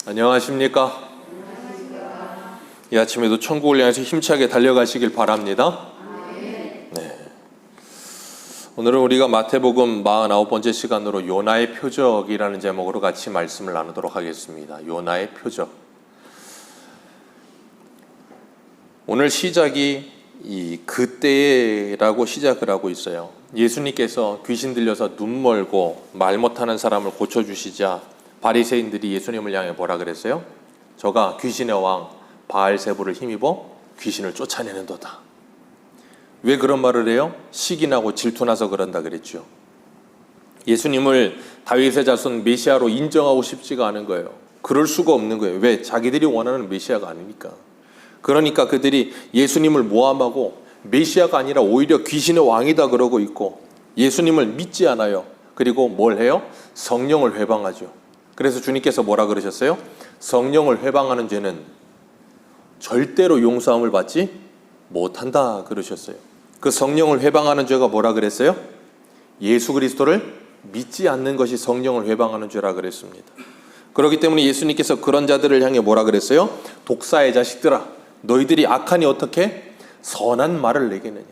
안녕하십니까? 이 아침에도 천국을 향해서 힘차게 달려가시길 바랍니다. 네. 오늘은 우리가 마태복음 49번째 시간으로 요나의 표적이라는 제목으로 같이 말씀을 나누도록 하겠습니다. 요나의 표적. 오늘 시작이 이 그때라고 시작을 하고 있어요. 예수님께서 귀신 들려서 눈 멀고 말 못하는 사람을 고쳐주시자 바리새인들이 예수님을 향해 뭐라 그랬어요? 저가 귀신의 왕 바알세불을 힘입어 귀신을 쫓아내는도다. 왜 그런 말을 해요? 시기 나고 질투나서 그런다 그랬죠. 예수님을 다윗의 자손 메시아로 인정하고 싶지가 않은 거예요. 그럴 수가 없는 거예요. 왜? 자기들이 원하는 메시아가 아니니까. 그러니까 그들이 예수님을 모함하고 메시아가 아니라 오히려 귀신의 왕이다 그러고 있고 예수님을 믿지 않아요. 그리고 뭘 해요? 성령을 회방하죠. 그래서 주님께서 뭐라 그러셨어요? 성령을 회방하는 죄는 절대로 용서함을 받지 못한다 그러셨어요. 그 성령을 회방하는 죄가 뭐라 그랬어요? 예수 그리스도를 믿지 않는 것이 성령을 회방하는 죄라 그랬습니다. 그렇기 때문에 예수님께서 그런 자들을 향해 뭐라 그랬어요? 독사의 자식들아, 너희들이 악하니 어떻게 선한 말을 내겠느냐.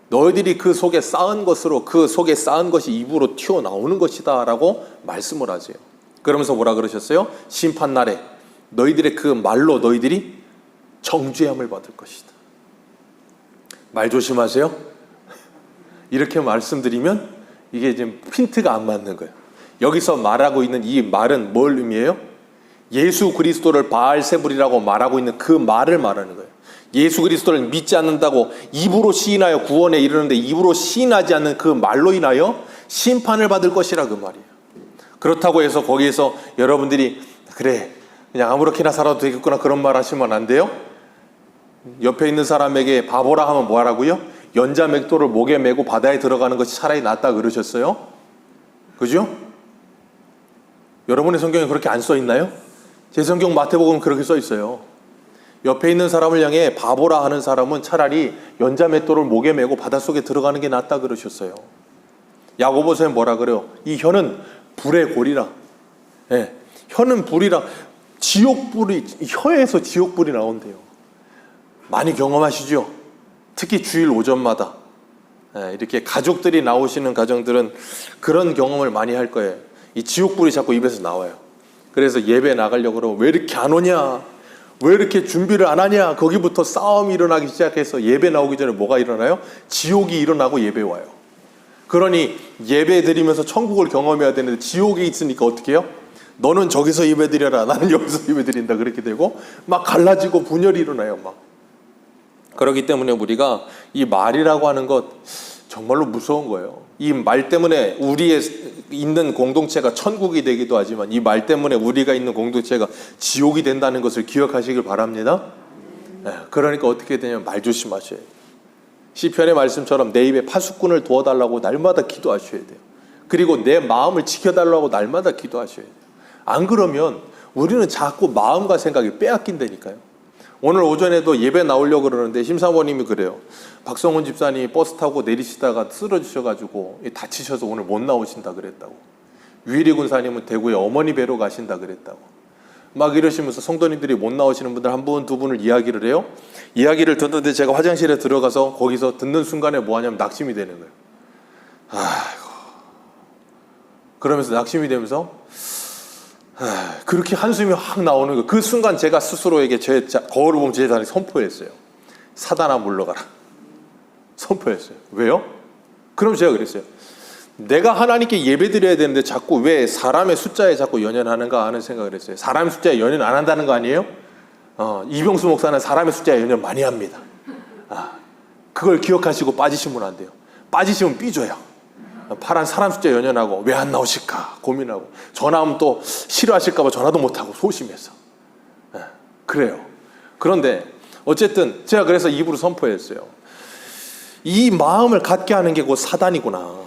너희들이 그 속에 쌓은 것으로 그 속에 쌓은 것이 입으로 튀어나오는 것이다 라고 말씀을 하세요. 그러면서 뭐라 그러셨어요? 심판날에 너희들의 그 말로 너희들이 정죄함을 받을 것이다. 말 조심하세요. 이렇게 말씀드리면 이게 지금 핀트가 안 맞는 거예요. 여기서 말하고 있는 이 말은 뭘 의미해요? 예수 그리스도를 바알세불이라고 말하고 있는 그 말을 말하는 거예요. 예수 그리스도를 믿지 않는다고 입으로 시인하여 구원에 이르는데 입으로 시인하지 않는 그 말로 인하여 심판을 받을 것이라 그 말이에요. 그렇다고 해서 거기에서 여러분들이 그래 그냥 아무렇게나 살아도 되겠구나 그런 말 하시면 안 돼요. 옆에 있는 사람에게 바보라 하면 뭐 하라고요? 연자 맥도를 목에 메고 바다에 들어가는 것이 차라리 낫다 그러셨어요. 그죠? 여러분의 성경에 그렇게 안 써 있나요? 제 성경 마태복음은 그렇게 써 있어요. 옆에 있는 사람을 향해 바보라 하는 사람은 차라리 연자 맷돌을 목에 메고 바닷속에 들어가는 게 낫다 그러셨어요. 야고보서에 뭐라 그래요? 이 혀는 불의 골이라. 네. 혀는 불이라. 지옥불이, 혀에서 지옥불이 나온대요. 많이 경험하시죠? 특히 주일 오전마다 이렇게 가족들이 나오시는 가정들은 그런 경험을 많이 할 거예요. 이 지옥불이 자꾸 입에서 나와요. 그래서 예배 나가려고 그러면 왜 이렇게 안 오냐? 왜 이렇게 준비를 안 하냐? 거기부터 싸움이 일어나기 시작해서 예배 나오기 전에 뭐가 일어나요? 지옥이 일어나고 예배 와요. 그러니 예배 드리면서 천국을 경험해야 되는데 지옥에 있으니까 어떻게 해요? 너는 저기서 예배 드려라, 나는 여기서 예배 드린다 그렇게 되고 막 갈라지고 분열이 일어나요. 막. 그렇기 때문에 우리가 이 말이라고 하는 것 정말로 무서운 거예요. 이 말 때문에 우리의 있는 공동체가 천국이 되기도 하지만 이 말 때문에 우리가 있는 공동체가 지옥이 된다는 것을 기억하시길 바랍니다. 그러니까 어떻게 되냐면 말 조심하셔야 돼요. 시편의 말씀처럼 내 입에 파수꾼을 두어달라고 날마다 기도하셔야 돼요. 그리고 내 마음을 지켜달라고 날마다 기도하셔야 돼요. 안 그러면 우리는 자꾸 마음과 생각이 빼앗긴다니까요. 오늘 오전에도 예배 나오려고 그러는데 심사모님이 그래요. 박성훈 집사님이 버스 타고 내리시다가 쓰러지셔가지고 다치셔서 오늘 못 나오신다 그랬다고. 유일이 군사님은 대구에 어머니 뵈러 가신다 그랬다고. 막 이러시면서 성도님들이 못 나오시는 분들 한 분, 두 분을 이야기를 해요. 이야기를 듣는데 제가 화장실에 들어가서 거기서 듣는 순간에 뭐 하냐면 낙심이 되는 거예요. 아이고. 그러면서 낙심이 되면서 그렇게 한숨이 확 나오는 거예요. 그 순간 제가 스스로에게 제 거울을 보면 제 자신이 선포했어요. 사단아 물러가라. 선포했어요. 왜요? 그럼 제가 그랬어요. 내가 하나님께 예배드려야 되는데 자꾸 왜 사람의 숫자에 자꾸 연연하는가 하는 생각을 했어요. 사람의 숫자에 연연 안 한다는 거 아니에요? 이병수 목사는 사람의 숫자에 연연 많이 합니다. 그걸 기억하시고 빠지시면 안 돼요. 빠지시면 삐져요. 파란 사람 숫자에 연연하고 왜 안 나오실까 고민하고 전화하면 또 싫어하실까 봐 전화도 못하고 소심해서 그래요. 그런데 어쨌든 제가 그래서 입으로 선포했어요. 이 마음을 갖게 하는 게 곧 사단이구나.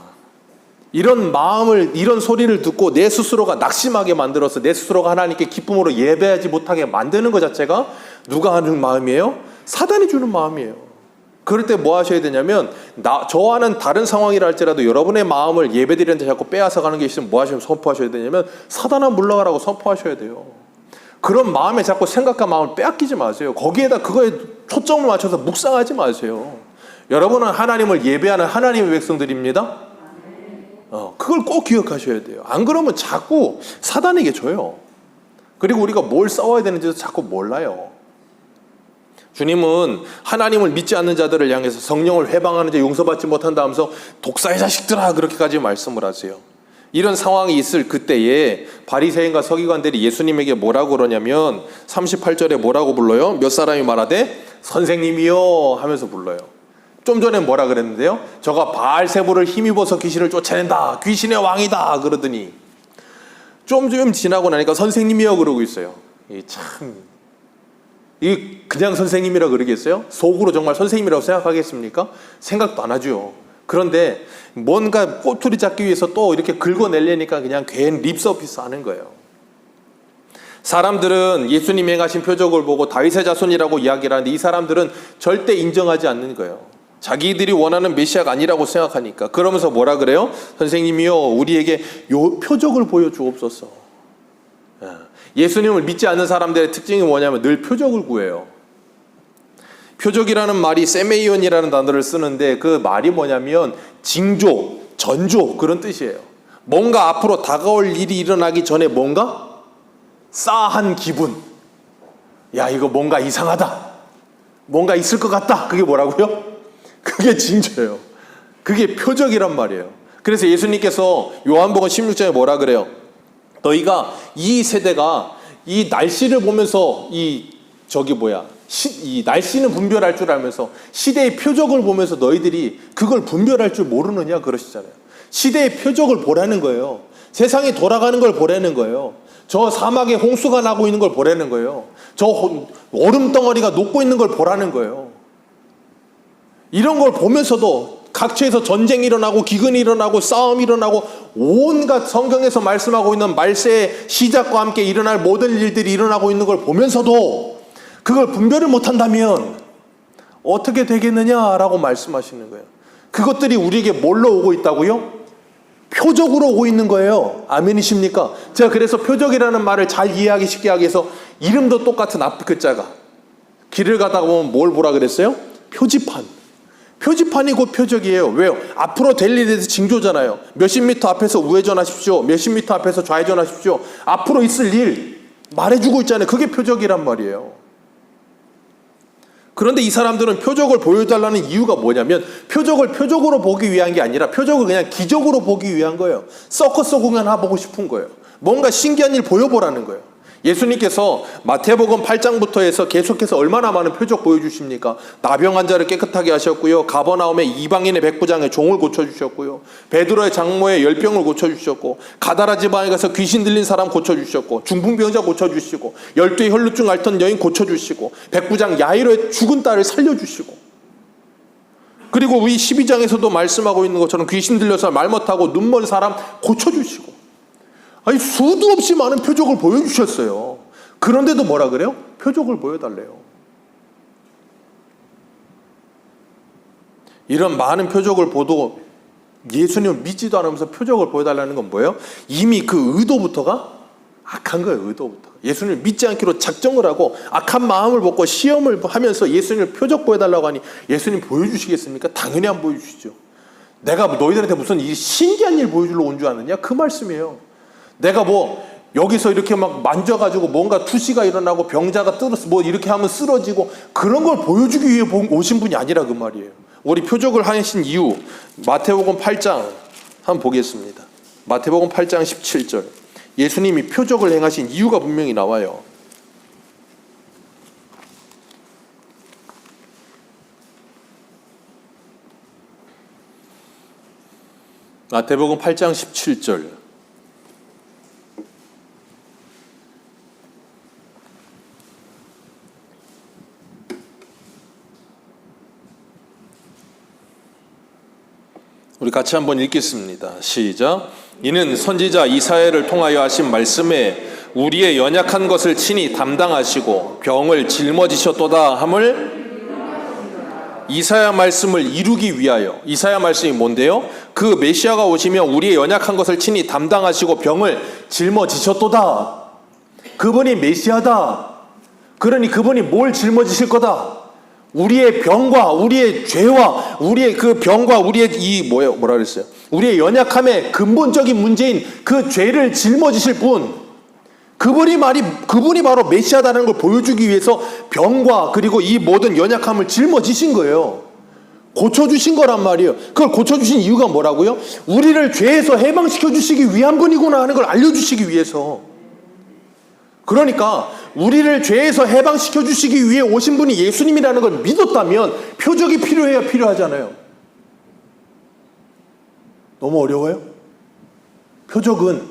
이런 마음을, 이런 소리를 듣고 내 스스로가 낙심하게 만들어서 내 스스로가 하나님께 기쁨으로 예배하지 못하게 만드는 것 자체가 누가 하는 마음이에요? 사단이 주는 마음이에요. 그럴 때 뭐 하셔야 되냐면 저와는 다른 상황이라 할지라도 여러분의 마음을 예배드리는데 자꾸 빼앗아 가는 게 있으면 뭐 하시면 선포하셔야 되냐면 사단아 물러가라고 선포하셔야 돼요. 그런 마음에 자꾸 생각과 마음을 빼앗기지 마세요. 거기에다 그거에 초점을 맞춰서 묵상하지 마세요. 여러분은 하나님을 예배하는 하나님의 백성들입니다. 그걸 꼭 기억하셔야 돼요. 안 그러면 자꾸 사단에게 줘요. 그리고 우리가 뭘 싸워야 되는지도 자꾸 몰라요. 주님은 하나님을 믿지 않는 자들을 향해서 성령을 회방하는 자 용서받지 못한다 하면서 독사의 자식들아 그렇게까지 말씀을 하세요. 이런 상황이 있을 그때에 바리새인과 서기관들이 예수님에게 뭐라고 그러냐면 38절에 뭐라고 불러요? 몇 사람이 말하되 선생님이요 하면서 불러요. 좀 전에 뭐라 그랬는데요? 저가 바알세부를 힘입어서 귀신을 쫓아낸다. 귀신의 왕이다. 그러더니 좀 지나고 나니까 선생님이요 그러고 있어요. 이 그냥 선생님이라 그러겠어요? 속으로 정말 선생님이라고 생각하겠습니까? 생각도 안 하죠. 그런데 뭔가 꼬투리 잡기 위해서 또 이렇게 긁어내려니까 그냥 괜히 립서비스 하는 거예요. 사람들은 예수님이 행하신 표적을 보고 다윗의 자손이라고 이야기를 하는데 이 사람들은 절대 인정하지 않는 거예요. 자기들이 원하는 메시아가 아니라고 생각하니까. 그러면서 뭐라 그래요? 선생님이요 우리에게 요 표적을 보여주옵소서. 예수님을 믿지 않는 사람들의 특징이 뭐냐면 늘 표적을 구해요. 표적이라는 말이 세메이온이라는 단어를 쓰는데 그 말이 뭐냐면 징조, 전조 그런 뜻이에요. 뭔가 앞으로 다가올 일이 일어나기 전에 뭔가 싸한 기분. 야 이거 뭔가 이상하다. 뭔가 있을 것 같다. 그게 뭐라고요? 그게 징조예요. 그게 표적이란 말이에요. 그래서 예수님께서 요한복음 16장에 뭐라 그래요? 너희가 이 세대가 이 날씨를 보면서 이 날씨는 분별할 줄 알면서 시대의 표적을 보면서 너희들이 그걸 분별할 줄 모르느냐 그러시잖아요. 시대의 표적을 보라는 거예요. 세상이 돌아가는 걸 보라는 거예요. 저 사막에 홍수가 나고 있는 걸 보라는 거예요. 저 얼음 덩어리가 녹고 있는 걸 보라는 거예요. 이런 걸 보면서도 각처에서 전쟁이 일어나고 기근이 일어나고 싸움이 일어나고 온갖 성경에서 말씀하고 있는 말세의 시작과 함께 일어날 모든 일들이 일어나고 있는 걸 보면서도 그걸 분별을 못한다면 어떻게 되겠느냐라고 말씀하시는 거예요. 그것들이 우리에게 뭘로 오고 있다고요? 표적으로 오고 있는 거예요. 아멘이십니까? 제가 그래서 표적이라는 말을 잘 이해하기 쉽게 하기 위해서 이름도 똑같은 앞 글자가 길을 가다가 보면 뭘 보라 그랬어요? 표지판. 표지판이 곧 표적이에요. 왜요? 앞으로 될 일에 대해서 징조잖아요. 몇십 미터 앞에서 우회전하십시오. 몇십 미터 앞에서 좌회전하십시오. 앞으로 있을 일 말해주고 있잖아요. 그게 표적이란 말이에요. 그런데 이 사람들은 표적을 보여달라는 이유가 뭐냐면 표적을 표적으로 보기 위한 게 아니라 표적을 그냥 기적으로 보기 위한 거예요. 서커스 공연 해보고 싶은 거예요. 뭔가 신기한 일 보여보라는 거예요. 예수님께서 마태복음 8장부터 해서 계속해서 얼마나 많은 표적 보여주십니까? 나병 환자를 깨끗하게 하셨고요. 가버나움의 이방인의 백부장의 종을 고쳐주셨고요. 베드로의 장모의 열병을 고쳐주셨고 가다라 지방에 가서 귀신 들린 사람 고쳐주셨고 중풍병자 고쳐주시고 12의 혈루증 앓던 여인 고쳐주시고 백부장 야이로의 죽은 딸을 살려주시고 그리고 우리 12장에서도 말씀하고 있는 것처럼 귀신 들려서 말 못하고 눈먼 사람 고쳐주시고 아니 수도 없이 많은 표적을 보여주셨어요. 그런데도 뭐라 그래요? 표적을 보여달래요. 이런 많은 표적을 보도 예수님을 믿지도 않으면서 표적을 보여달라는 건 뭐예요? 이미 그 의도부터가 악한 거예요. 의도부터. 예수님을 믿지 않기로 작정을 하고 악한 마음을 먹고 시험을 하면서 예수님을 표적 보여달라고 하니 예수님 보여주시겠습니까? 당연히 안 보여주시죠. 내가 너희들한테 무슨 신기한 일 보여주러 온 줄 아느냐? 그 말씀이에요. 내가 여기서 이렇게 막 만져가지고 뭔가 투시가 일어나고 병자가 이렇게 하면 쓰러지고 그런 걸 보여주기 위해 오신 분이 아니라 그 말이에요. 우리 표적을 하신 이유 마태복음 8장 한번 보겠습니다. 마태복음 8장 17절 예수님이 표적을 행하신 이유가 분명히 나와요. 마태복음 8장 17절 우리 같이 한번 읽겠습니다. 시작. 이는 선지자 이사야를 통하여 하신 말씀에 우리의 연약한 것을 친히 담당하시고 병을 짊어지셨도다 함을 이사야 말씀을 이루기 위하여. 이사야 말씀이 뭔데요? 그 메시아가 오시면 우리의 연약한 것을 친히 담당하시고 병을 짊어지셨도다. 그분이 메시아다. 그러니 그분이 뭘 짊어지실 거다. 우리의 병과 우리의 죄와 우리의 그 병과 우리의 뭐라 그랬어요? 우리의 연약함의 근본적인 문제인 그 죄를 짊어지실 분. 그분이 바로 메시아다라는 걸 보여주기 위해서 병과 그리고 이 모든 연약함을 짊어지신 거예요. 고쳐주신 거란 말이에요. 그걸 고쳐주신 이유가 뭐라고요? 우리를 죄에서 해방시켜 주시기 위한 분이구나 하는 걸 알려주시기 위해서. 그러니까 우리를 죄에서 해방시켜 주시기 위해 오신 분이 예수님이라는 걸 믿었다면 표적이 필요해야 필요하잖아요. 너무 어려워요? 표적은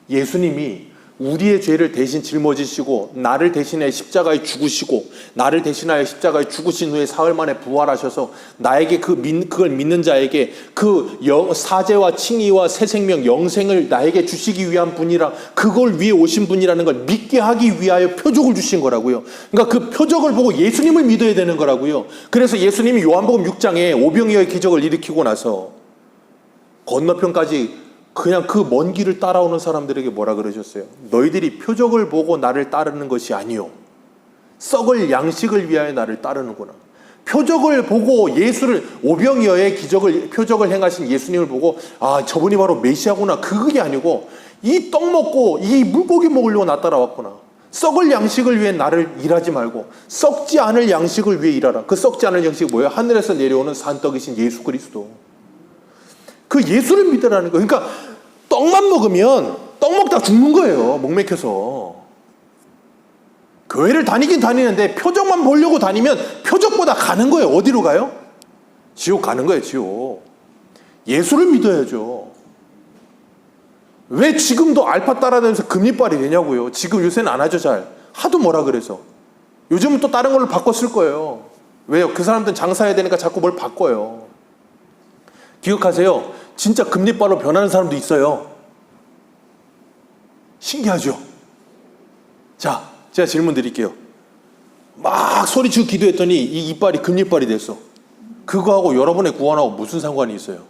예수님이 우리의 죄를 대신 짊어지시고 나를 대신해 십자가에 죽으시고 나를 대신하여 십자가에 죽으신 후에 사흘 만에 부활하셔서 나에게 그걸 믿는 자에게 그 사죄와 칭의와 새 생명 영생을 나에게 주시기 위한 분이라 그걸 위해 오신 분이라는 걸 믿게 하기 위하여 표적을 주신 거라고요. 그러니까 그 표적을 보고 예수님을 믿어야 되는 거라고요. 그래서 예수님이 요한복음 6장에 오병이어의 기적을 일으키고 나서 건너편까지 그냥 그 먼 길을 따라오는 사람들에게 뭐라 그러셨어요? 너희들이 표적을 보고 나를 따르는 것이 아니요 썩을 양식을 위하여 나를 따르는구나. 표적을 보고 예수를 오병이어의 표적을 행하신 예수님을 보고 아 저분이 바로 메시아구나 그게 아니고 이 떡 먹고 이 물고기 먹으려고 나 따라왔구나. 썩을 양식을 위해 나를 일하지 말고 썩지 않을 양식을 위해 일하라. 그 썩지 않을 양식이 뭐예요? 하늘에서 내려오는 산떡이신 예수 그리스도. 그 예수를 믿으라는 거예요. 그러니까 떡만 먹으면 떡 먹다 죽는 거예요. 목 막혀서. 교회를 다니긴 다니는데 표적만 보려고 다니면 표적보다 가는 거예요. 어디로 가요? 지옥 가는 거예요. 지옥. 예수를 믿어야죠. 왜 지금도 알파 따라다니면서 금리빨이 되냐고요. 지금 요새는 안 하죠. 잘. 하도 뭐라 그래서. 요즘은 또 다른 걸로 바꿨을 거예요. 왜요? 그 사람들은 장사해야 되니까 자꾸 뭘 바꿔요. 기억하세요. 진짜 금리빨로 변하는 사람도 있어요. 신기하죠? 자, 제가 질문 드릴게요. 막 소리치고 기도했더니 이 이빨이 금리빨이 됐어. 그거하고 여러분의 구원하고 무슨 상관이 있어요?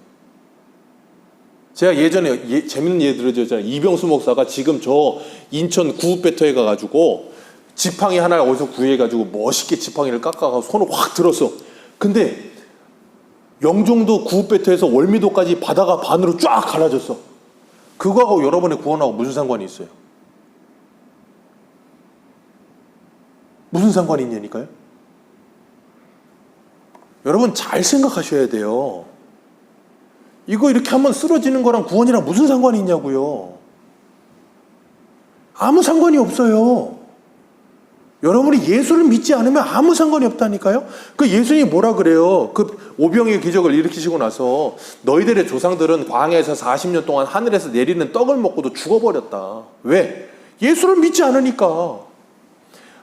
제가 예전에 재밌는 예 들어줬잖아요. 이병수 목사가 지금 저 인천 구읍배터에 가가지고 지팡이 하나 어디서 구해가지고 멋있게 지팡이를 깎아가고 손을 확 들었어. 근데 영종도 구읍배터에서 월미도까지 바다가 반으로 쫙 갈라졌어. 그거하고 여러분의 구원하고 무슨 상관이 있어요? 무슨 상관이 있냐니까요? 여러분 잘 생각하셔야 돼요. 이거 이렇게 한번 쓰러지는 거랑 구원이랑 무슨 상관이 있냐고요. 아무 상관이 없어요. 여러분이 예수를 믿지 않으면 아무 상관이 없다니까요. 그 예수님이 뭐라 그래요? 그 오병이의 기적을 일으키시고 나서 너희들의 조상들은 광야에서 40년 동안 하늘에서 내리는 떡을 먹고도 죽어버렸다. 왜? 예수를 믿지 않으니까.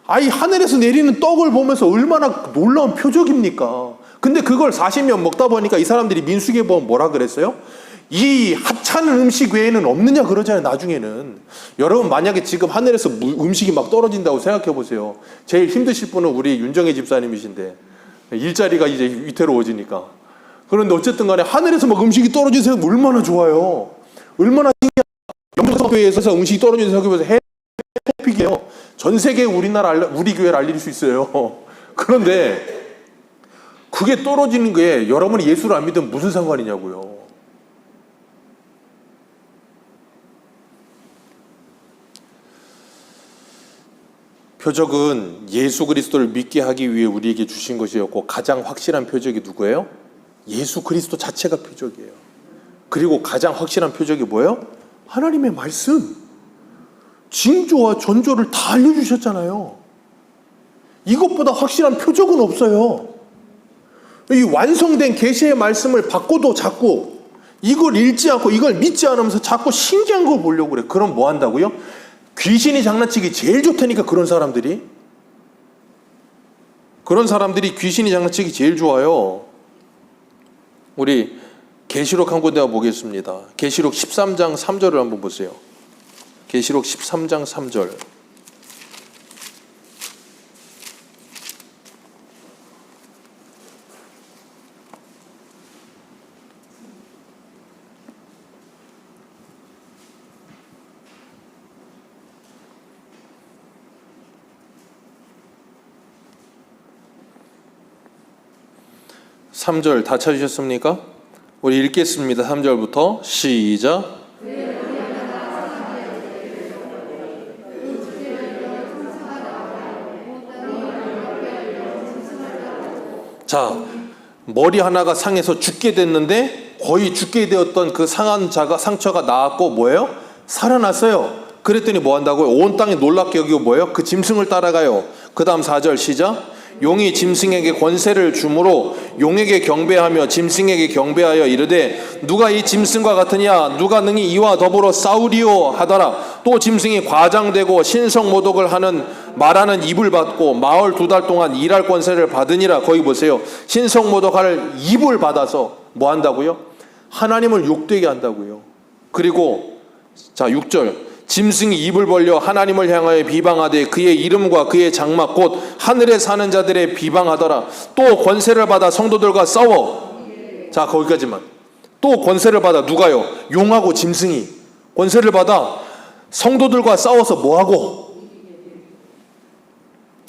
아이 하늘에서 내리는 떡을 보면서 얼마나 놀라운 표적입니까? 근데 그걸 40년 먹다 보니까 이 사람들이 민수기에 보면 뭐라 그랬어요? 이 하찮은 음식 외에는 없느냐 그러잖아요. 나중에는 여러분 만약에 지금 하늘에서 음식이 막 떨어진다고 생각해 보세요. 제일 힘드실 분은 우리 윤정혜 집사님이신데 일자리가 이제 위태로워지니까. 그런데 어쨌든 간에 하늘에서 막 음식이 떨어지는 생각 얼마나 좋아요. 얼마나 신기해요. 영성교회에서 음식이 떨어지는 생각해보세요. 해피게요. 전 세계 우리 교회를 알릴 수 있어요. 그런데 그게 떨어지는 게 여러분이 예수를 안 믿으면 무슨 상관이냐고요. 표적은 예수 그리스도를 믿게 하기 위해 우리에게 주신 것이었고 가장 확실한 표적이 누구예요? 예수 그리스도 자체가 표적이에요. 그리고 가장 확실한 표적이 뭐예요? 하나님의 말씀. 징조와 전조를 다 알려주셨잖아요. 이것보다 확실한 표적은 없어요. 이 완성된 계시의 말씀을 받고도 자꾸 이걸 읽지 않고 이걸 믿지 않으면서 자꾸 신기한 걸 보려고 그래. 그럼 뭐 한다고요? 귀신이 장난치기 제일 좋다니까. 그런 사람들이 귀신이 장난치기 제일 좋아요. 우리 계시록 한 군데 보겠습니다. 계시록 13장 3절을 한번 보세요. 계시록 13장 3절. 3절 다 찾으셨습니까? 우리 읽겠습니다. 3절부터 시작. 자, 머리 하나가 상해서 죽게 됐는데 거의 죽게 되었던 그 상한 자가 상처가 나았고 뭐예요? 살아났어요. 그랬더니 뭐 한다고요? 온 땅에 놀랍게 여기고 뭐예요? 그 짐승을 따라가요. 그 다음 4절 시작. 용이 짐승에게 권세를 주므로 용에게 경배하며 짐승에게 경배하여 이르되 누가 이 짐승과 같으냐 누가 능히 이와 더불어 싸우리요 하더라. 또 짐승이 과장되고 신성모독을 하는 말하는 입을 받고 마을 2달 동안 일할 권세를 받으니라. 거기 보세요. 신성모독할 입을 받아서 뭐 한다고요? 하나님을 욕되게 한다고요. 그리고 자 6절 짐승이 입을 벌려 하나님을 향하여 비방하되 그의 이름과 그의 장막 곧 하늘에 사는 자들의 비방하더라. 또 권세를 받아 성도들과 싸워. 자 거기까지만. 또 권세를 받아 누가요? 용하고 짐승이 권세를 받아 성도들과 싸워서 뭐하고?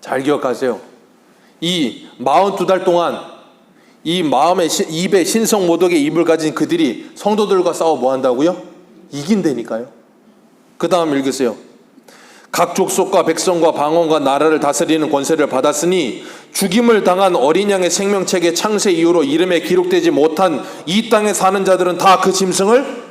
잘 기억하세요. 이 42달 동안 이 마음의 입에 신성모독의 입을 가진 그들이 성도들과 싸워 뭐한다고요? 이긴다니까요. 그 다음 읽으세요. 각 족속과 백성과 방언과 나라를 다스리는 권세를 받았으니 죽임을 당한 어린 양의 생명책의 창세 이후로 이름에 기록되지 못한 이 땅에 사는 자들은 다 그 짐승을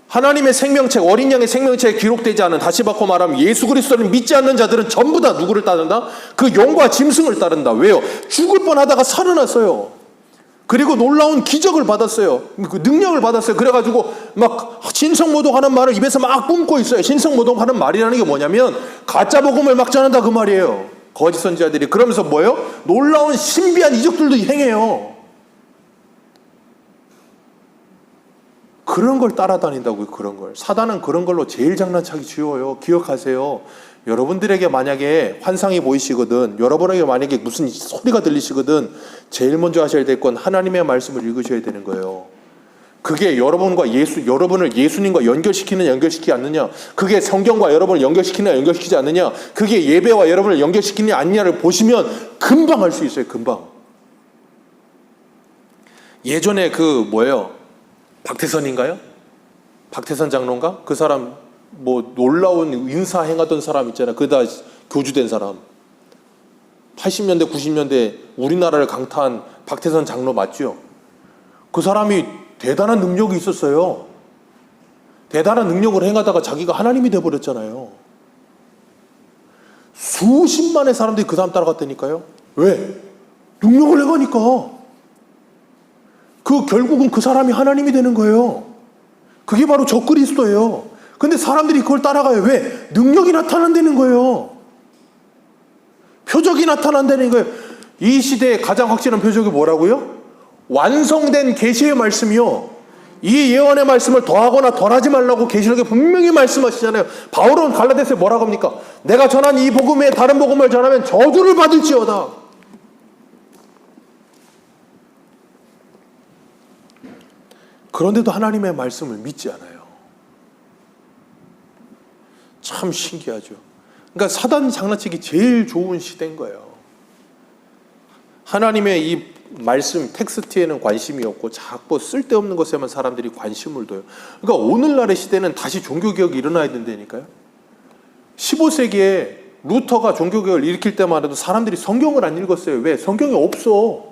하나님의 생명책, 어린 양의 생명책에 기록되지 않은, 다시 바꿔 말하면 예수 그리스도를 믿지 않는 자들은 전부 다 누구를 따른다? 그 용과 짐승을 따른다. 왜요? 죽을 뻔하다가 살아났어요. 그리고 놀라운 기적을 받았어요. 그 능력을 받았어요. 그래가지고 막 신성모독하는 말을 입에서 막 뿜고 있어요. 신성모독하는 말이라는 게 뭐냐면 가짜 복음을 막 전한다 그 말이에요. 거짓 선지자들이. 그러면서 뭐예요? 놀라운 신비한 이적들도 행해요. 그런 걸 따라다닌다고요. 그런 걸. 사단은 그런 걸로 제일 장난치기 쉬워요. 기억하세요. 여러분들에게 만약에 환상이 보이시거든, 여러분에게 만약에 무슨 소리가 들리시거든, 제일 먼저 하셔야 될 건 하나님의 말씀을 읽으셔야 되는 거예요. 그게 여러분과 여러분을 예수님과 연결시키지 않느냐, 그게 성경과 여러분을 연결시키느냐 연결시키지 않느냐, 그게 예배와 여러분을 연결시키느냐 아니냐를 보시면 금방 알 수 있어요. 금방. 예전에 그 뭐예요? 박태선인가요? 박태선 장로인가? 그 사람 뭐 놀라운 인사 행하던 사람 있잖아요. 그다 교주된 사람. 80년대 90년대 우리나라를 강타한 박태선 장로 맞죠? 그 사람이 대단한 능력이 있었어요. 대단한 능력을 행하다가 자기가 하나님이 돼버렸잖아요. 수십만의 사람들이 그 사람 따라갔다니까요. 왜? 능력을 행하니까. 결국은 그 사람이 하나님이 되는 거예요. 그게 바로 적그리스도예요. 근데 사람들이 그걸 따라가요. 왜? 능력이 나타난다는 거예요. 표적이 나타난다는 거예요. 이 시대의 가장 확실한 표적이 뭐라고요? 완성된 계시의 말씀이요. 이 예언의 말씀을 더하거나 덜하지 말라고 계시록에 분명히 말씀하시잖아요. 바울은 갈라디아서에 뭐라고 합니까? 내가 전한 이 복음에 다른 복음을 전하면 저주를 받을지어다. 그런데도 하나님의 말씀을 믿지 않아요. 참 신기하죠. 그러니까 사단 장난치기 제일 좋은 시대인 거예요. 하나님의 이 말씀 텍스트에는 관심이 없고 자꾸 쓸데없는 것에만 사람들이 관심을 둬요. 그러니까 오늘날의 시대는 다시 종교개혁이 일어나야 된다니까요. 15세기에 루터가 종교개혁을 일으킬 때만 해도 사람들이 성경을 안 읽었어요. 왜? 성경이 없어.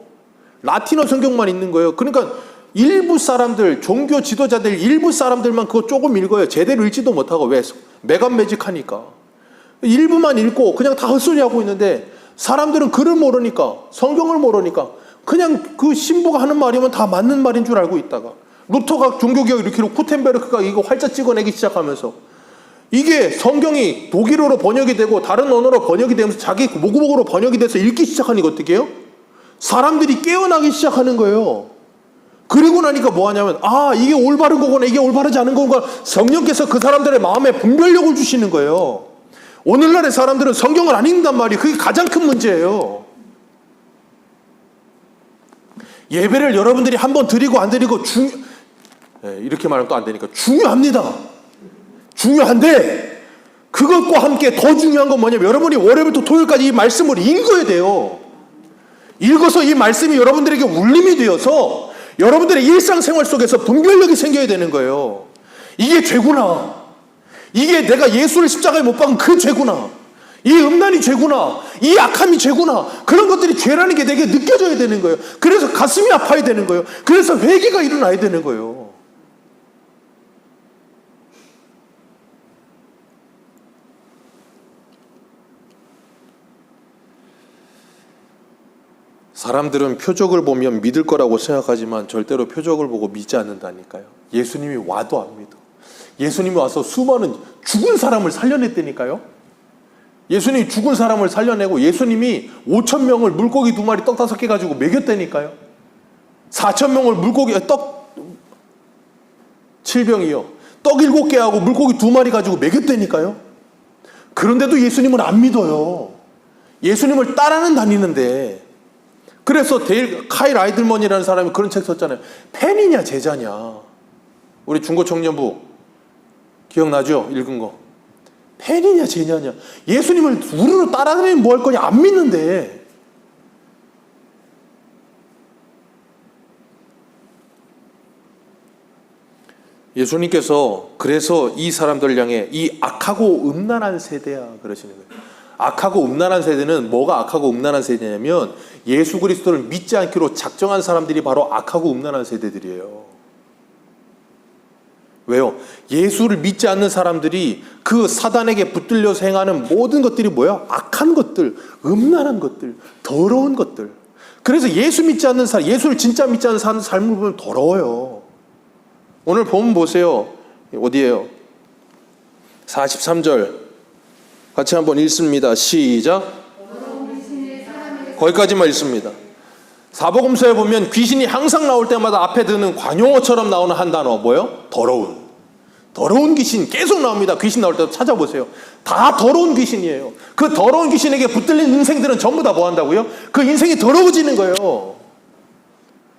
라틴어 성경만 있는 거예요. 그러니까 일부 사람들, 종교 지도자들 일부 사람들만 그거 조금 읽어요. 제대로 읽지도 못하고. 왜? 매간매직하니까. 일부만 읽고 그냥 다 헛소리하고 있는데 사람들은 글을 모르니까, 성경을 모르니까 그냥 그 신부가 하는 말이면 다 맞는 말인 줄 알고 있다가 루터가 종교개혁을 일으키고 구텐베르크가 이거 활자 찍어내기 시작하면서 이게 성경이 독일어로 번역이 되고 다른 언어로 번역이 되면서 자기 모국어로 번역이 돼서 읽기 시작하니까 어떻게 해요? 사람들이 깨어나기 시작하는 거예요. 그리고 나니까 뭐 하냐면, 이게 올바른 거구나, 이게 올바르지 않은 거구나. 성령께서 그 사람들의 마음에 분별력을 주시는 거예요. 오늘날의 사람들은 성경을 안 읽는단 말이에요. 그게 가장 큰 문제예요. 예배를 여러분들이 한번 드리고 안 드리고 이렇게 말하면 또 안 되니까 중요합니다. 중요한데 그것과 함께 더 중요한 건 뭐냐면 여러분이 월요일부터 토요일까지 이 말씀을 읽어야 돼요. 읽어서 이 말씀이 여러분들에게 울림이 되어서 여러분들의 일상생활 속에서 분별력이 생겨야 되는 거예요. 이게 죄구나. 이게 내가 예수를 십자가에 못 박은 그 죄구나. 이 음란이 죄구나. 이 악함이 죄구나. 그런 것들이 죄라는 게 내게 느껴져야 되는 거예요. 그래서 가슴이 아파야 되는 거예요. 그래서 회개가 일어나야 되는 거예요. 사람들은 표적을 보면 믿을 거라고 생각하지만 절대로 표적을 보고 믿지 않는다니까요. 예수님이 와도 안 믿어. 예수님이 와서 수많은 죽은 사람을 살려냈다니까요. 예수님이 죽은 사람을 살려내고 예수님이 5,000명을 물고기 2마리 떡 5개 가지고 먹였다니까요. 4,000명을 물고기 떡 7병이요. 떡 7개 하고 물고기 2마리 가지고 먹였다니까요. 그런데도 예수님을 안 믿어요. 예수님을 따라는 다니는데. 그래서 카일 아이들먼이라는 사람이 그런 책 썼잖아요. 팬이냐 제자냐. 우리 중고청년부 기억나죠? 읽은 거. 팬이냐 제자냐. 예수님을 우르르 따라다니면 뭐 할 거냐. 안 믿는데. 예수님께서 그래서 이 사람들을 향해 이 악하고 음란한 세대야 그러시는 거예요. 악하고 음란한 세대는 뭐가 악하고 음란한 세대냐면 예수 그리스도를 믿지 않기로 작정한 사람들이 바로 악하고 음란한 세대들이에요. 왜요? 예수를 믿지 않는 사람들이 그 사단에게 붙들려서 행하는 모든 것들이 뭐야? 악한 것들, 음란한 것들, 더러운 것들. 그래서 예수 믿지 않는 사람, 예수를 진짜 믿지 않는 사람 삶을 보면 더러워요. 오늘 보면 보세요. 어디예요? 43절 같이 한번 읽습니다. 시작. 거기까지만 읽습니다. 사복음서에 보면 귀신이 항상 나올 때마다 앞에 드는 관용어처럼 나오는 한 단어 뭐예요? 더러운. 더러운 귀신 계속 나옵니다. 귀신 나올 때 찾아보세요. 다 더러운 귀신이에요. 그 더러운 귀신에게 붙들린 인생들은 전부 다 뭐 한다고요? 그 인생이 더러워지는 거예요.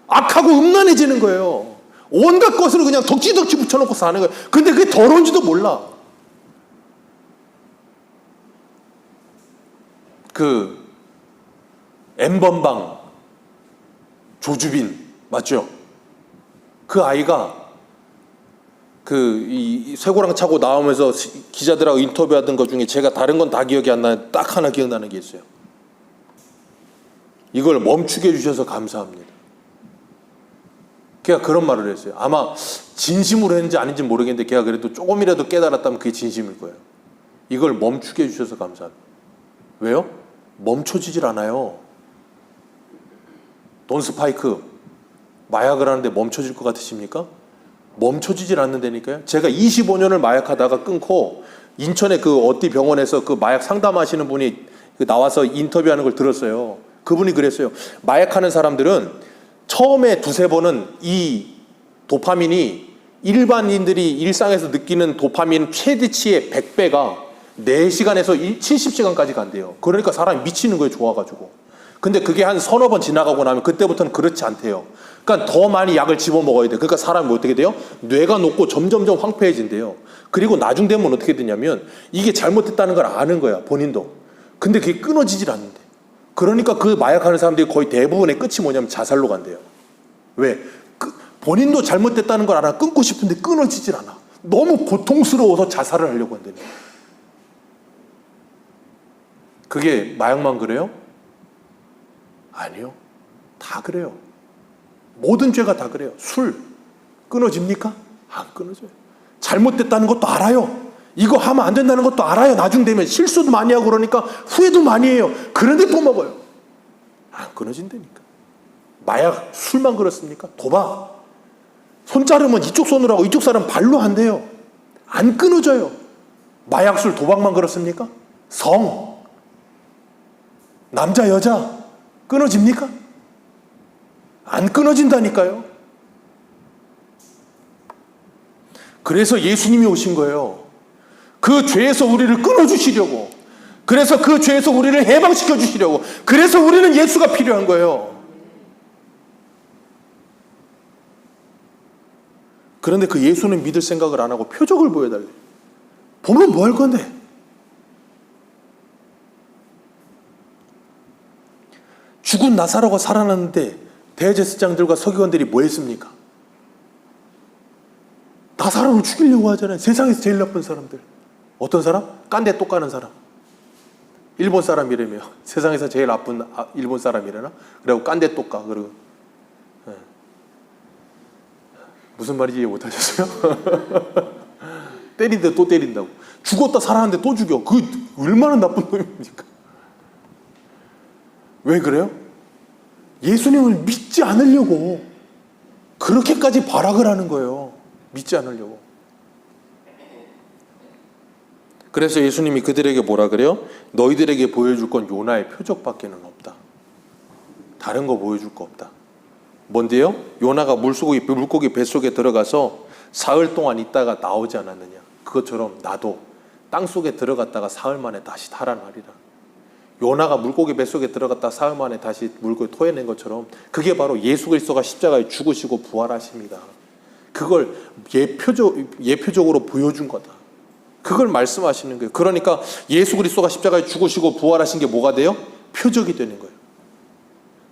악하고 음란해지는 거예요. 온갖 것을 그냥 덕지덕지 붙여놓고 사는 거예요. 근데 그게 더러운지도 몰라. 그 N번방 조주빈 맞죠? 그 아이가 이 쇠고랑 차고 나오면서 기자들하고 인터뷰하던 것 중에 제가 다른 건 다 기억이 안 나요. 딱 하나 기억나는 게 있어요. 이걸 멈추게 해주셔서 감사합니다. 걔가 그런 말을 했어요. 아마 진심으로 했는지 아닌지 모르겠는데 걔가 그래도 조금이라도 깨달았다면 그게 진심일 거예요. 이걸 멈추게 해주셔서 감사합니다. 왜요? 멈춰지질 않아요. 돈 스파이크 마약을 하는데 멈춰질 것 같으십니까? 멈춰지질 않는다니까요. 제가 25년을 마약하다가 끊고 인천의 그 어디 병원에서 그 마약 상담하시는 분이 나와서 인터뷰하는 걸 들었어요. 그분이 그랬어요. 마약하는 사람들은 처음에 2-3번은 이 도파민이 일반인들이 일상에서 느끼는 도파민 최대치의 100배가 4시간에서 70시간까지 간대요. 그러니까 사람이 미치는 거예요. 좋아가지고. 근데 그게 한 서너 번 지나가고 나면 그때부터는 그렇지 않대요. 그러니까 더 많이 약을 집어먹어야 돼요. 그러니까 사람이 어떻게 돼요? 뇌가 녹고 점점점 황폐해진대요. 그리고 나중 되면 어떻게 되냐면 이게 잘못됐다는 걸 아는 거야. 본인도. 근데 그게 끊어지질 않는데. 그러니까 그 마약하는 사람들이 거의 대부분의 끝이 뭐냐면 자살로 간대요. 왜? 본인도 잘못됐다는 걸 알아. 끊고 싶은데 끊어지질 않아. 너무 고통스러워서 자살을 하려고 한다는 거예요. 그게 마약만 그래요? 아니요. 다 그래요. 모든 죄가 다 그래요. 술 끊어집니까? 안 끊어져요. 잘못됐다는 것도 알아요. 이거 하면 안 된다는 것도 알아요. 나중 되면 실수도 많이 하고 그러니까 후회도 많이 해요. 그런데 또 먹어요. 안 끊어진다니까. 마약, 술만 그렇습니까? 도박. 손 자르면 이쪽 손으로 하고 이쪽 사람 발로 한대요. 안 끊어져요. 마약, 술, 도박만 그렇습니까? 성. 남자, 여자 끊어집니까? 안 끊어진다니까요. 그래서 예수님이 오신 거예요. 그 죄에서 우리를 끊어주시려고. 그래서 그 죄에서 우리를 해방시켜 주시려고. 그래서 우리는 예수가 필요한 거예요. 그런데 그 예수는 믿을 생각을 안 하고 표적을 보여달래. 보면 뭐 할 건데? 죽은 나사로가 살아났는데 대제사장들과 서기관들이 뭐 했습니까? 나사로를 죽이려고 하잖아요. 세상에서 제일 나쁜 사람들. 어떤 사람? 깐대 똑 까는 사람. 일본 사람이라며. 세상에서 제일 나쁜 일본 사람이라나? 그리고 깐대 똑 까. 그리고 무슨 말인지 이해 못하셨어요? 때리는데 또 때린다고. 죽었다 살았는데 또 죽여. 그 얼마나 나쁜 놈입니까? 왜 그래요? 예수님을 믿지 않으려고 그렇게까지 발악을 하는 거예요. 믿지 않으려고. 그래서 예수님이 그들에게 뭐라 그래요? 너희들에게 보여줄 건 요나의 표적밖에는 없다. 다른 거 보여줄 거 없다. 뭔데요? 요나가 물고기 뱃속에 들어가서 사흘 동안 있다가 나오지 않았느냐. 그것처럼 나도 땅속에 들어갔다가 사흘 만에 다시 살아나리라. 요나가 물고기 뱃속에 들어갔다 사흘 만에 다시 물고기 토해낸 것처럼 그게 바로 예수 그리스도가 십자가에 죽으시고 부활하십니다. 그걸 예표적으로 보여준 거다. 그걸 말씀하시는 거예요. 그러니까 예수 그리스도가 십자가에 죽으시고 부활하신 게 뭐가 돼요? 표적이 되는 거예요.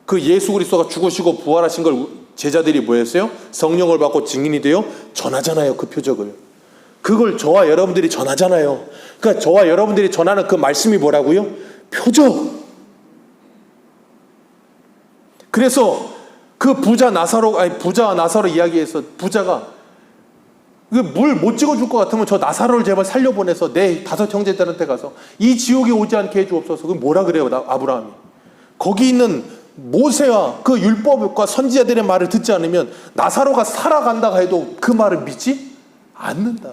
그 예수 그리스도가 죽으시고 부활하신 걸 제자들이 뭐 했어요? 성령을 받고 증인이 되어 전하잖아요. 그 표적을. 그걸 저와 여러분들이 전하잖아요. 그러니까 저와 여러분들이 전하는 그 말씀이 뭐라고요? 표적. 그래서 그 부자와 나사로 이야기에서 부자가 물 못 찍어줄 것 같으면 저 나사로를 제발 살려보내서 내 5 형제들한테 가서 이 지옥에 오지 않게 해주옵소서. 그럼 뭐라 그래요? 아브라함이. 거기 있는 모세와 그 율법과 선지자들의 말을 듣지 않으면 나사로가 살아간다 해도 그 말을 믿지 않는다.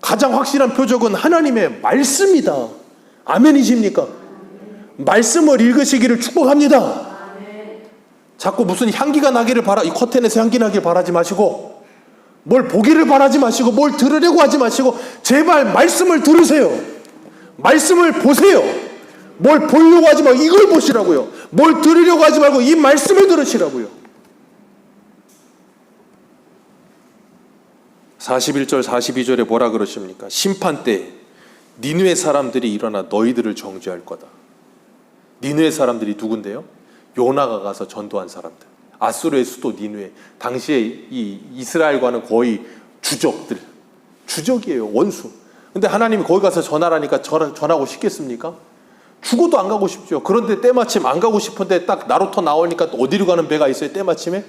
가장 확실한 표적은 하나님의 말씀이다. 아멘이십니까? 말씀을 읽으시기를 축복합니다. 자꾸 무슨 향기가 나기를 이 커튼에서 향기 나기를 바라지 마시고 뭘 보기를 바라지 마시고 뭘 들으려고 하지 마시고 제발 말씀을 들으세요. 말씀을 보세요. 뭘 보려고 하지 말고 이걸 보시라고요. 뭘 들으려고 하지 말고 이 말씀을 들으시라고요. 41절 42절에 뭐라 그러십니까? 심판 때 니느웨 사람들이 일어나 너희들을 정죄할 거다. 니느웨 사람들이 누군데요? 요나가 가서 전도한 사람들. 아수르의 수도 니느웨. 당시에 이 이스라엘과는 거의 주적이에요. 원수. 근데 하나님이 거기 가서 전하라니까 전하고 싶겠습니까? 죽어도 안 가고 싶죠. 그런데 때마침 안 가고 싶은데 딱 나루터 나오니까 또 어디로 가는 배가 있어요. 때마침에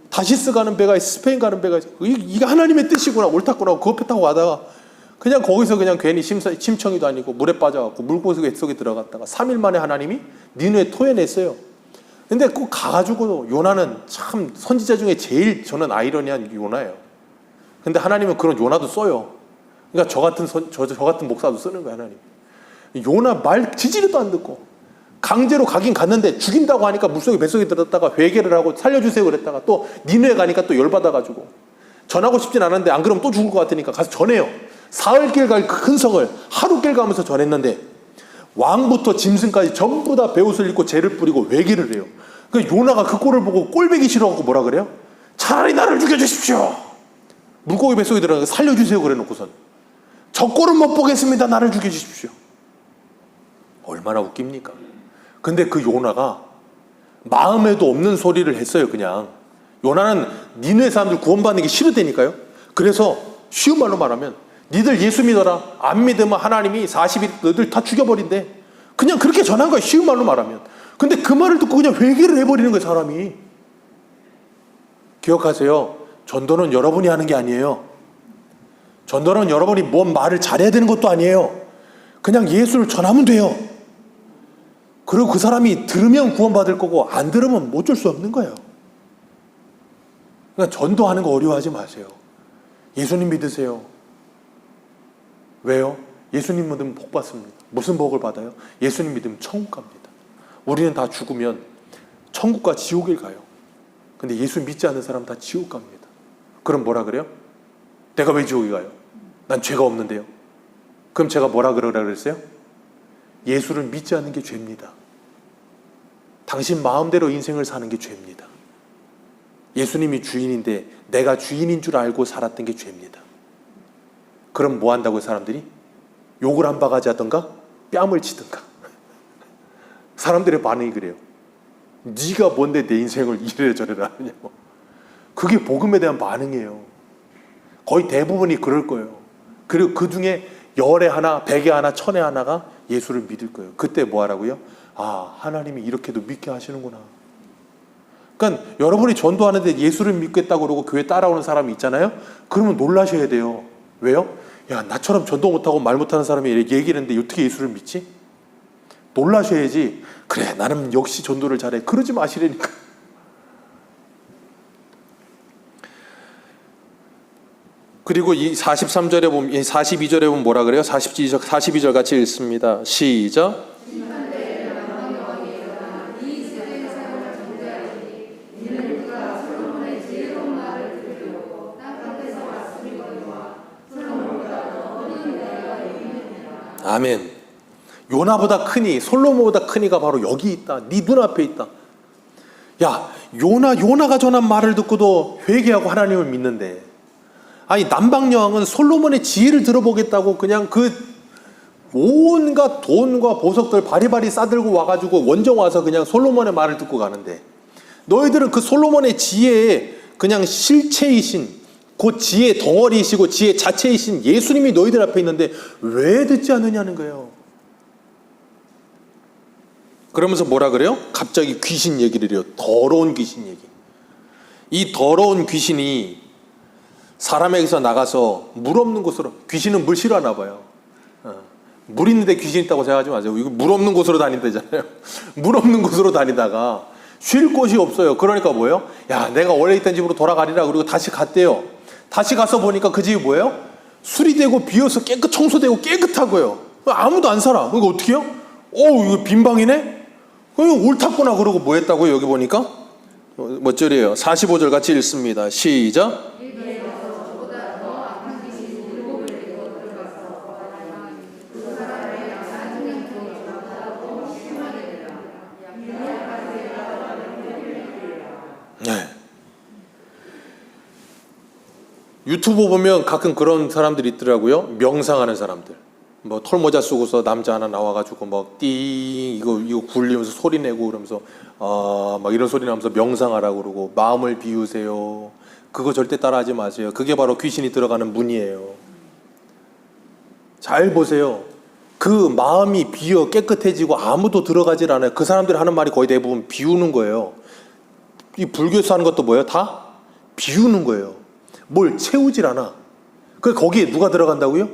다시스 가는 배가 있어요. 스페인 가는 배가 있어요. 이게 하나님의 뜻이구나, 옳다구나. 그거 배 타고 가다가 그냥 거기서 그냥 괜히 침청이도 아니고 물에 빠져갖고 물고기 속에 들어갔다가 3일 만에 하나님이 니느웨 토해냈어요. 근데 꼭 가가지고 요나는 참 선지자 중에 제일 저는 아이러니한 요나예요. 근데 하나님은 그런 요나도 써요. 그러니까 저 같은 목사도 쓰는 거예요, 하나님. 요나 말 지지리도 안 듣고 강제로 가긴 갔는데 죽인다고 하니까 물속에 뱃속에 들었다가 회개를 하고 살려주세요 그랬다가 또 니느웨 가니까 또 열받아가지고 전하고 싶진 않았는데 안 그러면 또 죽을 것 같으니까 가서 전해요. 사흘길 갈 큰 성을 하루길 가면서 전했는데 왕부터 짐승까지 전부 다 베옷을 입고 죄를 뿌리고 회개를 해요. 그 요나가 그 꼴을 보고 꼴배기 싫어하고 뭐라 그래요? 차라리 나를 죽여주십시오. 물고기 뱃속에 들어가서 살려주세요 그래놓고선 저 꼴은 못 보겠습니다. 나를 죽여주십시오. 얼마나 웃깁니까? 근데 그 요나가 마음에도 없는 소리를 했어요. 그냥 요나는 니느웨 사람들 구원받는 게 싫으다니까요. 그래서 쉬운 말로 말하면 니들 예수 믿어라. 안 믿으면 하나님이 40일 너희들 다 죽여버린대. 그냥 그렇게 전한 거예요. 쉬운 말로 말하면. 근데 그 말을 듣고 그냥 회개를 해버리는 거예요. 사람이. 기억하세요. 전도는 여러분이 하는 게 아니에요. 전도는 여러분이 뭔 말을 잘해야 되는 것도 아니에요. 그냥 예수를 전하면 돼요. 그리고 그 사람이 들으면 구원받을 거고 안 들으면 어쩔 수 없는 거예요. 그러니까 전도하는 거 어려워하지 마세요. 예수님 믿으세요. 왜요? 예수님 믿으면 복 받습니다. 무슨 복을 받아요? 예수님 믿으면 천국 갑니다. 우리는 다 죽으면 천국과 지옥을 가요. 근데 예수 믿지 않는 사람은 다 지옥 갑니다. 그럼 뭐라 그래요? 내가 왜 지옥에 가요? 난 죄가 없는데요. 그럼 제가 뭐라 그러라 그랬어요? 예수를 믿지 않는 게 죄입니다. 당신 마음대로 인생을 사는 게 죄입니다. 예수님이 주인인데 내가 주인인 줄 알고 살았던 게 죄입니다. 그럼 뭐 한다고요, 사람들이? 욕을 한 바가지 하던가 뺨을 치던가. 사람들의 반응이 그래요. 네가 뭔데 내 인생을 이래저래라 하냐고. 그게 복음에 대한 반응이에요. 거의 대부분이 그럴 거예요. 그리고 그 중에 열에 하나, 백에 하나, 천에 하나가 예수를 믿을 거예요. 그때 뭐 하라고요? 아, 하나님이 이렇게도 믿게 하시는구나. 그러니까 여러분이 전도하는데 예수를 믿겠다고 그러고 교회 따라오는 사람이 있잖아요. 그러면 놀라셔야 돼요. 왜요? 야, 나처럼 전도 못하고 말 못하는 사람이 얘기를 했는데 어떻게 예수를 믿지? 놀라셔야지. 그래, 나는 역시 전도를 잘해. 그러지 마시라니까. 그리고 이 43절에 보면, 42절에 보면 뭐라 그래요? 42절 같이 읽습니다. 시작. 아멘. 요나보다 크니, 솔로몬보다 크니가 바로 여기 있다. 네 눈앞에 있다. 야, 요나가 전한 말을 듣고도 회개하고 하나님을 믿는데, 아니 남방여왕은 솔로몬의 지혜를 들어보겠다고 그냥 그 온갖 돈과 보석들 바리바리 싸들고 와가지고 원정 와서 그냥 솔로몬의 말을 듣고 가는데, 너희들은 그 솔로몬의 지혜의 그냥 실체이신, 그 지혜 덩어리이시고 지혜 자체이신 예수님이 너희들 앞에 있는데 왜 듣지 않느냐는 거예요. 그러면서 뭐라 그래요? 갑자기 귀신 얘기를 해요. 더러운 귀신 얘기. 이 더러운 귀신이 사람에게서 나가서 물 없는 곳으로, 귀신은 물 싫어하나 봐요. 물 있는데 귀신 있다고 생각하지 마세요. 이거 물 없는 곳으로 다닌다잖아요. 물 없는 곳으로 다니다가 쉴 곳이 없어요. 그러니까 뭐예요? 야, 내가 원래 있던 집으로 돌아가리라. 그리고 다시 갔대요. 다시 가서 보니까 그 집이 뭐예요? 수리되고 비어서 청소되고 깨끗하고요. 아무도 안 살아. 이거 어떻게 해요? 이거 빈 방이네? 이거 옳았구나. 그러고 뭐 했다고요? 여기 보니까 몇 절이에요? 45절 같이 읽습니다. 시작. 네. 유튜브 보면 가끔 그런 사람들이 있더라고요. 명상하는 사람들. 뭐 털모자 쓰고서 남자 하나 나와가지고 막 띵 이거 굴리면서 소리 내고 그러면서 막 이런 소리 나면서 명상하라고 그러고, 마음을 비우세요. 그거 절대 따라하지 마세요. 그게 바로 귀신이 들어가는 문이에요. 잘 보세요. 그 마음이 비어 깨끗해지고 아무도 들어가질 않아요. 그 사람들이 하는 말이 거의 대부분 비우는 거예요. 이 불교에서 하는 것도 뭐예요? 다 비우는 거예요. 뭘 채우질 않아. 거기에 누가 들어간다고요?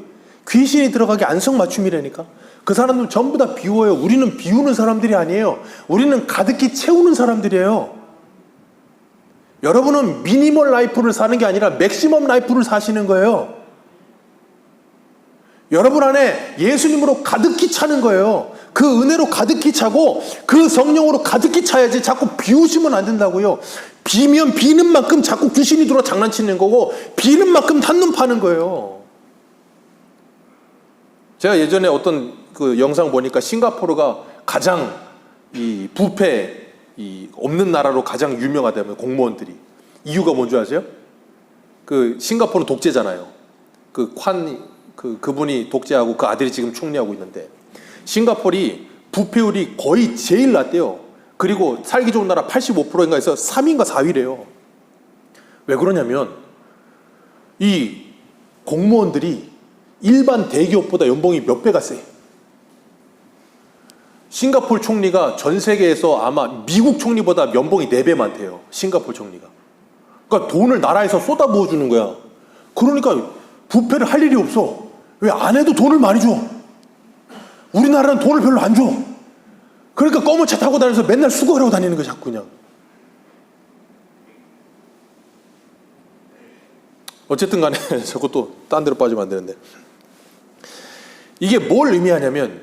귀신이 들어가게 안성맞춤이라니까. 그 사람들 전부 다 비워요. 우리는 비우는 사람들이 아니에요. 우리는 가득히 채우는 사람들이에요. 여러분은 미니멀 라이프를 사는 게 아니라 맥시멈 라이프를 사시는 거예요. 여러분 안에 예수님으로 가득히 차는 거예요. 그 은혜로 가득히 차고 그 성령으로 가득히 차야지. 자꾸 비우시면 안 된다고요. 비면 비는 만큼 자꾸 귀신이 들어 장난치는 거고, 비는 만큼 한눈 파는 거예요. 제가 예전에 어떤 그 영상 보니까 싱가포르가 가장 이 부패 없는 나라로 가장 유명하다면, 공무원들이. 이유가 뭔지 아세요? 그 싱가포르 독재잖아요. 그분이 독재하고 그 아들이 지금 총리하고 있는데, 싱가포르이 부패율이 거의 제일 낮대요. 그리고 살기 좋은 나라 85%인가 해서 3위인가 4위래요. 왜 그러냐면 이 공무원들이 일반 대기업보다 연봉이 몇 배가 세. 싱가포르 총리가 전 세계에서 아마 미국 총리보다 연봉이 4배 많대요. 싱가포르 총리가. 그러니까 돈을 나라에서 쏟아부어 주는 거야. 그러니까 부패를 할 일이 없어. 왜? 안 해도 돈을 많이 줘. 우리나라는 돈을 별로 안 줘. 그러니까 검은 차 타고 다니면서 맨날 수거하고 다니는 거야, 자꾸 그냥. 어쨌든 간에 자꾸 또 딴 데로 빠지면 안 되는데, 이게 뭘 의미하냐면,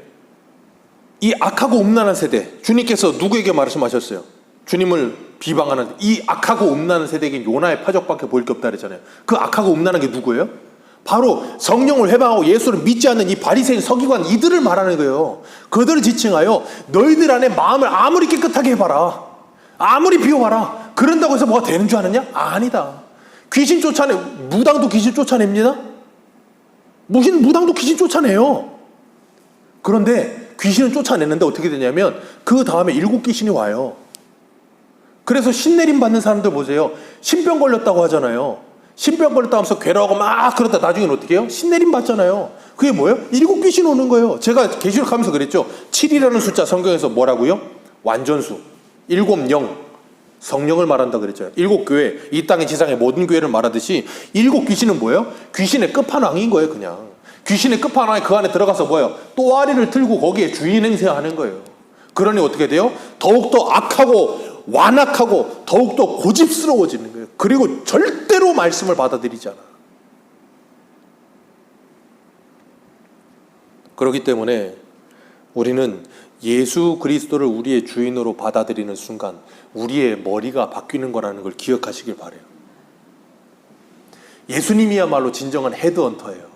이 악하고 음란한 세대, 주님께서 누구에게 말씀하셨어요? 주님을 비방하는 이 악하고 음란한 세대에게 요나의 파적밖에 보일 게 없다 그랬잖아요. 그 악하고 음란한 게 누구예요? 바로 성령을 회방하고 예수를 믿지 않는 이 바리새인 서기관, 이들을 말하는 거예요. 그들을 지칭하여 너희들 안에 마음을 아무리 깨끗하게 해봐라, 아무리 비워봐라, 그런다고 해서 뭐가 되는 줄 아느냐? 아니다. 귀신 쫓아내, 무당도 귀신 쫓아냅니다. 무당도 귀신 쫓아내요. 그런데 귀신은 쫓아내는데 어떻게 되냐면 그 다음에 7 귀신이 와요. 그래서 신내림 받는 사람들 보세요. 신병 걸렸다고 하잖아요. 신병 걸렸다고 하면서 괴로워하고 막 그러다 나중에는 어떻게 해요? 신내림 받잖아요. 그게 뭐예요? 7 귀신 오는 거예요. 제가 계시록 하면서 그랬죠. 7이라는 숫자 성경에서 뭐라고요? 완전수. 7 영. 성령을 말한다 그랬죠. 7 교회, 이 땅의 지상의 모든 교회를 말하듯이 7 귀신은 뭐예요? 귀신의 끝판왕인 거예요, 그냥. 귀신의 끝판왕이 그 안에 들어가서 뭐예요? 또아리를 들고 거기에 주인 행세하는 거예요. 그러니 어떻게 돼요? 더욱더 악하고 완악하고 더욱더 고집스러워지는 거예요. 그리고 절대로 말씀을 받아들이지 않아. 그렇기 때문에 우리는 예수 그리스도를 우리의 주인으로 받아들이는 순간 우리의 머리가 바뀌는 거라는 걸 기억하시길 바라요. 예수님이야말로 진정한 헤드헌터예요.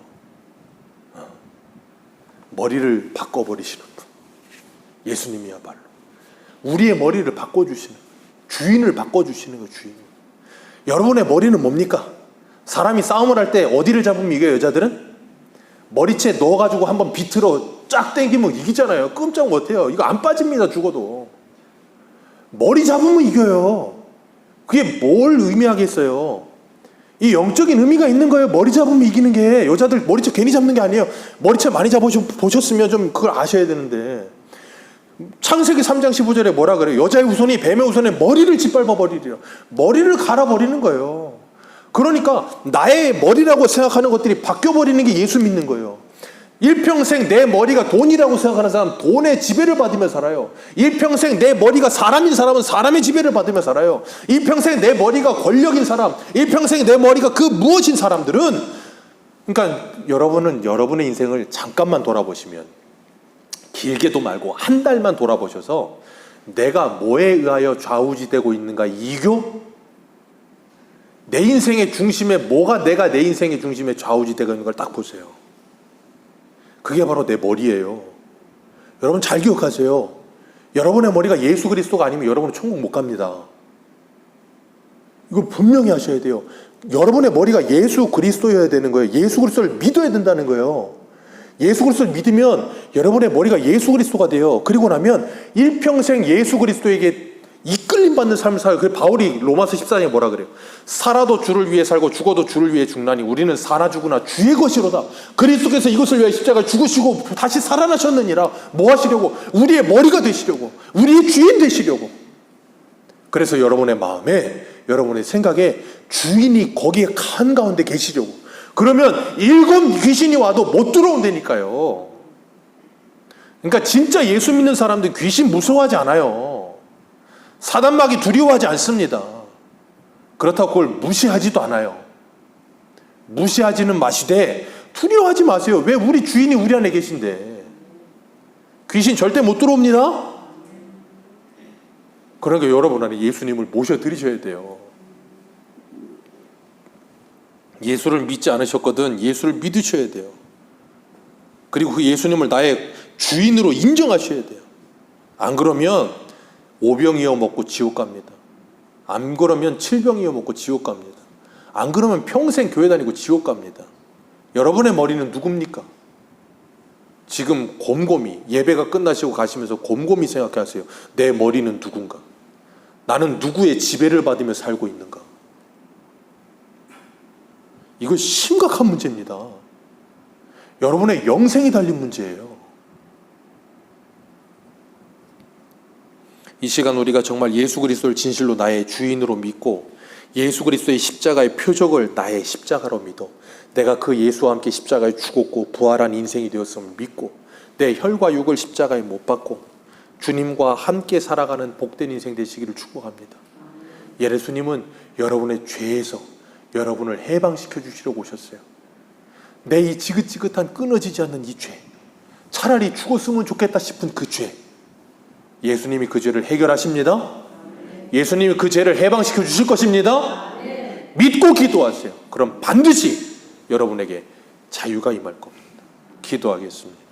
머리를 바꿔버리시는 분. 예수님이야말로 우리의 머리를 바꿔주시는, 주인을 바꿔주시는 거, 주인. 여러분의 머리는 뭡니까? 사람이 싸움을 할 때 어디를 잡으면 이겨요, 여자들은? 머리채 넣어가지고 한번 비틀어 쫙 당기면 이기잖아요. 끔짝 못해요. 이거 안 빠집니다, 죽어도. 머리 잡으면 이겨요. 그게 뭘 의미하겠어요? 이 영적인 의미가 있는 거예요. 머리 잡으면 이기는 게. 여자들 머리채 괜히 잡는 게 아니에요. 머리채 많이 잡아보셨으면 좀 그걸 아셔야 되는데. 창세기 3장 15절에 뭐라 그래요? 여자의 후손이 뱀의 후손의 머리를 짓밟아 버리리라. 머리를 갈아버리는 거예요. 그러니까 나의 머리라고 생각하는 것들이 바뀌어버리는 게 예수 믿는 거예요. 일평생 내 머리가 돈이라고 생각하는 사람은 돈의 지배를 받으며 살아요. 일평생 내 머리가 사람인 사람은 사람의 지배를 받으며 살아요. 일평생 내 머리가 권력인 사람, 일평생 내 머리가 그 무엇인 사람들은, 그러니까 여러분은 여러분의 인생을 잠깐만 돌아보시면, 길게도 말고 한 달만 돌아보셔서 내가 뭐에 의하여 좌우지되고 있는가, 이교? 내 인생의 중심에 뭐가 내가 내 인생의 중심에 좌우지되고 있는 걸 딱 보세요. 그게 바로 내 머리예요. 여러분 잘 기억하세요. 여러분의 머리가 예수 그리스도가 아니면 여러분은 천국 못 갑니다. 이걸 분명히 하셔야 돼요. 여러분의 머리가 예수 그리스도여야 되는 거예요. 예수 그리스도를 믿어야 된다는 거예요. 예수 그리스도를 믿으면 여러분의 머리가 예수 그리스도가 돼요. 그리고 나면 일평생 예수 그리스도에게 이끌림 받는 삶을 살아요. 그 바울이 로마서 14장에 뭐라 그래요? 살아도 주를 위해 살고 죽어도 주를 위해 죽나니 우리는 사나 죽으나 주의 것이로다. 그리스도께서 이것을 위하여 십자가에 죽으시고 다시 살아나셨느니라. 뭐 하시려고? 우리의 머리가 되시려고, 우리의 주인 되시려고. 그래서 여러분의 마음에, 여러분의 생각에 주인이 거기에 한가운데 계시려고. 그러면 7 귀신이 와도 못 들어온다니까요. 그러니까 진짜 예수 믿는 사람들 귀신 무서워하지 않아요. 사단마귀 두려워하지 않습니다. 그렇다고 그걸 무시하지도 않아요. 무시하지는 마시되 두려워하지 마세요. 왜? 우리 주인이 우리 안에 계신데. 귀신 절대 못 들어옵니다. 그러니까 여러분 안에 예수님을 모셔드리셔야 돼요. 예수를 믿지 않으셨거든 예수를 믿으셔야 돼요. 그리고 그 예수님을 나의 주인으로 인정하셔야 돼요. 안 그러면 5병 이어 먹고 지옥 갑니다. 안 그러면 7병 이어 먹고 지옥 갑니다. 안 그러면 평생 교회 다니고 지옥 갑니다. 여러분의 머리는 누굽니까? 지금 곰곰이 예배가 끝나시고 가시면서 곰곰이 생각하세요. 내 머리는 누군가? 나는 누구의 지배를 받으며 살고 있는가? 이거 심각한 문제입니다. 여러분의 영생이 달린 문제예요. 이 시간 우리가 정말 예수 그리스도를 진실로 나의 주인으로 믿고 예수 그리스도의 십자가의 표적을 나의 십자가로 믿어 내가 그 예수와 함께 십자가에 죽었고 부활한 인생이 되었음을 믿고 내 혈과 육을 십자가에 못 박고 주님과 함께 살아가는 복된 인생 되시기를 축복합니다. 예수님은 여러분의 죄에서 여러분을 해방시켜 주시려고 오셨어요. 내 이 지긋지긋한 끊어지지 않는 이 죄, 차라리 죽었으면 좋겠다 싶은 그 죄, 예수님이 그 죄를 해결하십니다. 예수님이 그 죄를 해방시켜 주실 것입니다. 믿고 기도하세요. 그럼 반드시 여러분에게 자유가 임할 겁니다. 기도하겠습니다.